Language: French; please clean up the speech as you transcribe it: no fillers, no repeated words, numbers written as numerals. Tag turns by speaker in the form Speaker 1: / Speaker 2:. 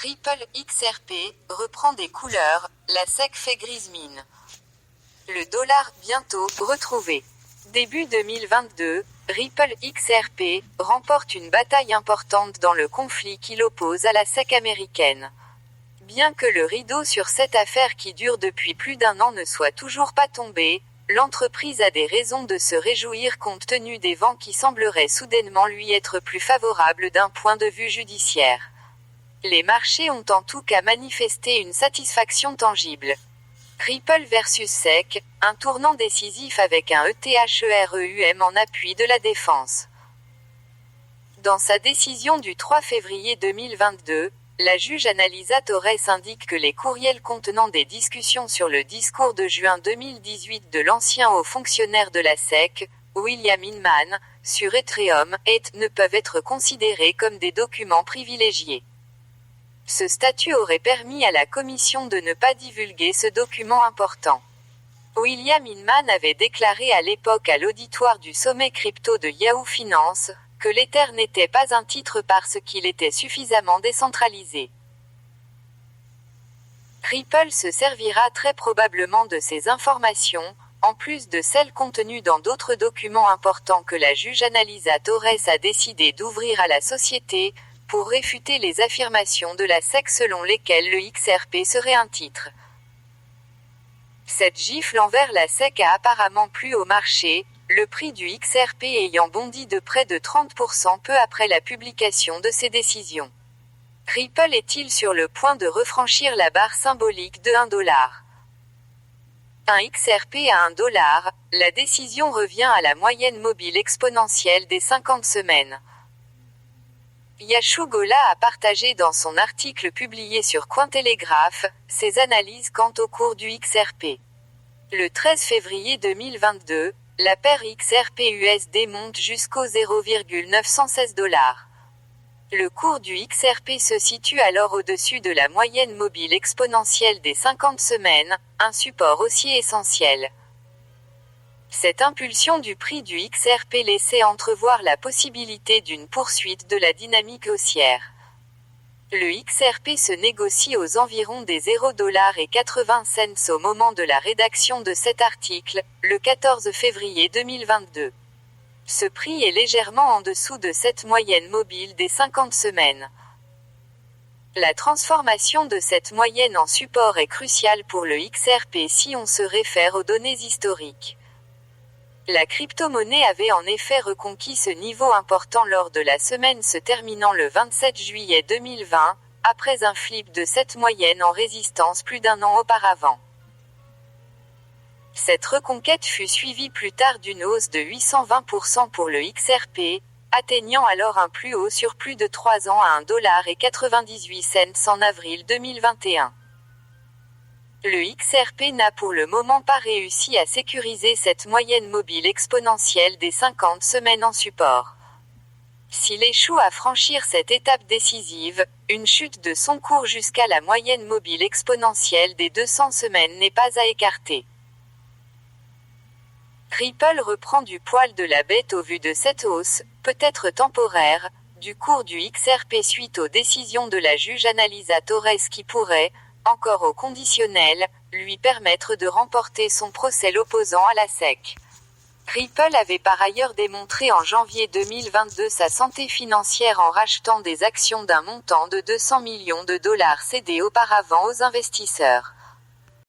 Speaker 1: Ripple XRP reprend des couleurs, la SEC fait grise mine. Le dollar bientôt retrouvé. Début 2022, Ripple XRP remporte une bataille importante dans le conflit qui l'oppose à la SEC américaine. Bien que le rideau sur cette affaire qui dure depuis plus d'un an ne soit toujours pas tombé, l'entreprise a des raisons de se réjouir compte tenu des vents qui sembleraient soudainement lui être plus favorables d'un point de vue judiciaire. Les marchés ont en tout cas manifesté une satisfaction tangible. Ripple versus SEC, un tournant décisif avec un ETHEREUM en appui de la défense. Dans sa décision du 3 février 2022, la juge Annalisa Torres indique que les courriels contenant des discussions sur le discours de juin 2018 de l'ancien haut fonctionnaire de la SEC, William Inman, sur Ethereum, ne peuvent être considérés comme des documents privilégiés. Ce statut aurait permis à la commission de ne pas divulguer ce document important. William Inman avait déclaré à l'époque à l'auditoire du sommet crypto de Yahoo Finance, que l'Ether n'était pas un titre parce qu'il était suffisamment décentralisé. Ripple se servira très probablement de ces informations, en plus de celles contenues dans d'autres documents importants que la juge Annalisa Torres a décidé d'ouvrir à la société, pour réfuter les affirmations de la SEC selon lesquelles le XRP serait un titre. Cette gifle envers la SEC a apparemment plu au marché, le prix du XRP ayant bondi de près de 30% peu après la publication de ces décisions. Ripple est-il sur le point de refranchir la barre symbolique de $1 ? Un XRP à $1, la décision revient à la moyenne mobile exponentielle des 50 semaines. Yashu Gola a partagé dans son article publié sur Cointelegraph, ses analyses quant au cours du XRP. Le 13 février 2022, la paire XRP-USD monte jusqu'au $0,916. Le cours du XRP se situe alors au-dessus de la moyenne mobile exponentielle des 50 semaines, un support haussier essentiel. Cette impulsion du prix du XRP laissait entrevoir la possibilité d'une poursuite de la dynamique haussière. Le XRP se négocie aux environs des $0,80 au moment de la rédaction de cet article, le 14 février 2022. Ce prix est légèrement en dessous de cette moyenne mobile des 50 semaines. La transformation de cette moyenne en support est cruciale pour le XRP si on se réfère aux données historiques. La crypto-monnaie avait en effet reconquis ce niveau important lors de la semaine se terminant le 27 juillet 2020, après un flip de cette moyenne en résistance plus d'un an auparavant. Cette reconquête fut suivie plus tard d'une hausse de 820% pour le XRP, atteignant alors un plus haut sur plus de 3 ans à $1,98 en avril 2021. Le XRP n'a pour le moment pas réussi à sécuriser cette moyenne mobile exponentielle des 50 semaines en support. S'il échoue à franchir cette étape décisive, une chute de son cours jusqu'à la moyenne mobile exponentielle des 200 semaines n'est pas à écarter. Ripple reprend du poil de la bête au vu de cette hausse, peut-être temporaire, du cours du XRP suite aux décisions de la juge Annalisa Torres qui pourrait, encore au conditionnel, lui permettre de remporter son procès l'opposant à la SEC. Ripple avait par ailleurs démontré en janvier 2022 sa santé financière en rachetant des actions d'un montant de $200 millions cédées auparavant aux investisseurs.